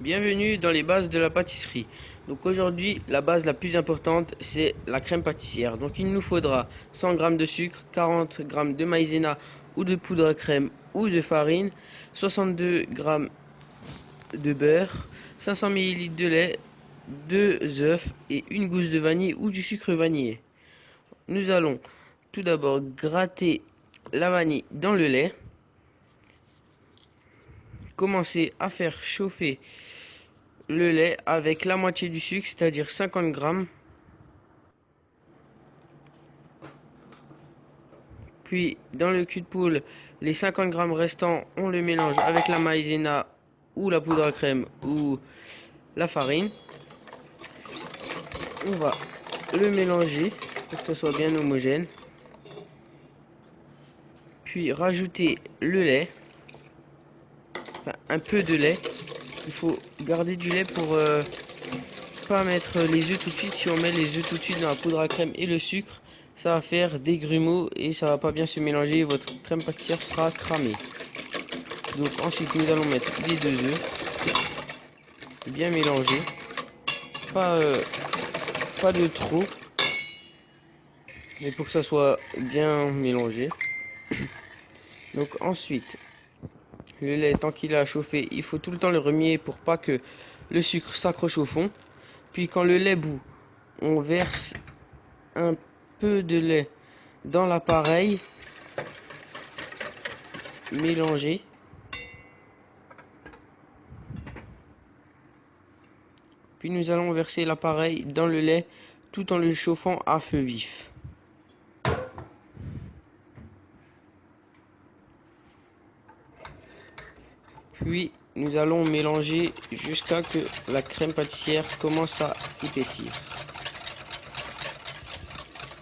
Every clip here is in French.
Bienvenue dans les bases de la pâtisserie. Donc aujourd'hui, la base la plus importante, c'est la crème pâtissière. Donc il nous faudra 100 g de sucre, 40 g de maïzena ou de poudre à crème ou de farine, 62 g de beurre, 500 ml de lait, 2 œufs et une gousse de vanille ou du sucre vanillé. Nous allons tout d'abord gratter la vanille dans le lait. Commencer à faire chauffer le lait avec la moitié du sucre, c'est-à-dire 50 g. Puis dans le cul de poule, les 50 g restants, on le mélange avec la maïzena ou la poudre à crème ou la farine. On va le mélanger pour que ce soit bien homogène. Puis rajouter le lait, enfin un peu de lait. Il faut garder du lait pour pas mettre les œufs tout de suite. Si on met les œufs tout de suite dans la poudre à crème et le sucre, ça va faire des grumeaux et ça va pas bien se mélanger. Votre crème pâtissière sera cramée. Donc ensuite nous allons mettre les 2 œufs, bien mélanger, pas de trop, mais pour que ça soit bien mélangé. Donc ensuite, le lait, tant qu'il a chauffé, il faut tout le temps le remuer pour pas que le sucre s'accroche au fond. Puis quand le lait bout, on verse un peu de lait dans l'appareil, mélangé. Puis nous allons verser l'appareil dans le lait tout en le chauffant à feu vif. Puis nous allons mélanger jusqu'à que la crème pâtissière commence à épaissir.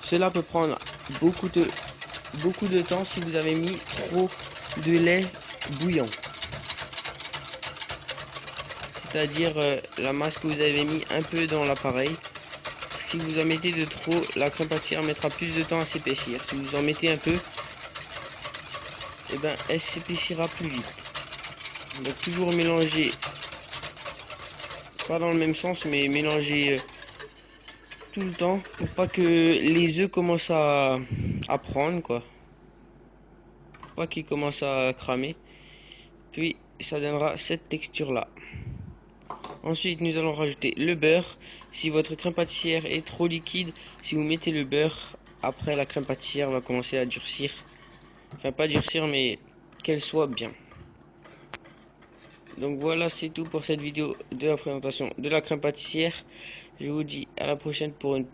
Cela peut prendre beaucoup de temps si vous avez mis trop de lait bouillant. C'est-à-dire la masse que vous avez mis un peu dans l'appareil. Si vous en mettez de trop, la crème pâtissière mettra plus de temps à s'épaissir. Si vous en mettez un peu, eh ben, elle s'épaissira plus vite. Donc toujours mélanger, pas dans le même sens, mais mélanger tout le temps pour pas que les œufs commencent à prendre, quoi. Pour pas qu'ils commencent à cramer. Puis ça donnera cette texture là. Ensuite nous allons rajouter le beurre. Si votre crème pâtissière est trop liquide, si vous mettez le beurre, après la crème pâtissière va commencer à durcir. Enfin pas durcir, mais qu'elle soit bien. Donc voilà, c'est tout pour cette vidéo de la présentation de la crème pâtissière. Je vous dis à la prochaine pour une